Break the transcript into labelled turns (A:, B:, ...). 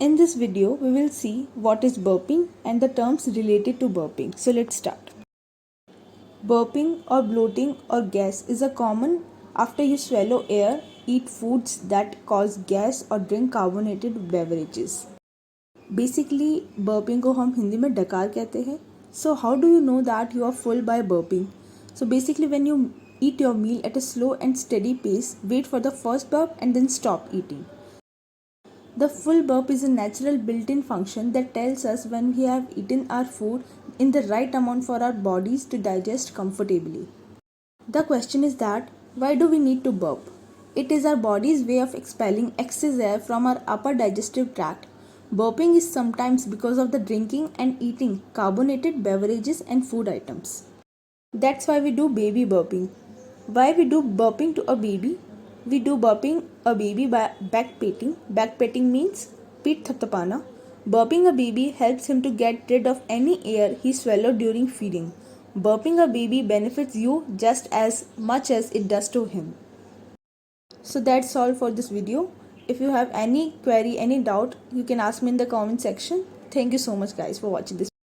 A: In this video, we will see what is burping and the terms related to burping. So let's start. Burping or bloating or gas is a common after you swallow air, eat foods that cause gas or drink carbonated beverages. Basically, burping को हम हिंदी में डकार कहते हैं. So how do you know that you are full by burping? So basically, when you eat your meal at a slow and steady pace, wait for the first burp and then stop eating. The full burp is a natural built-in function that tells us when we have eaten our food in the right amount for our bodies to digest comfortably. The question is that why do we need to burp? It is our body's way of expelling excess air from our upper digestive tract. Burping is sometimes because of the drinking and eating carbonated beverages and food items. That's why we do baby burping. Why we do burping to a baby? We do burping a baby by backpatting. Backpatting means peat thapthapana. Burping a baby helps him to get rid of any air he swallowed during feeding. Burping a baby benefits you just as much as it does to him. So that's all for this video. If you have any query, any doubt, you can ask me in the comment section. Thank you so much guys for watching this.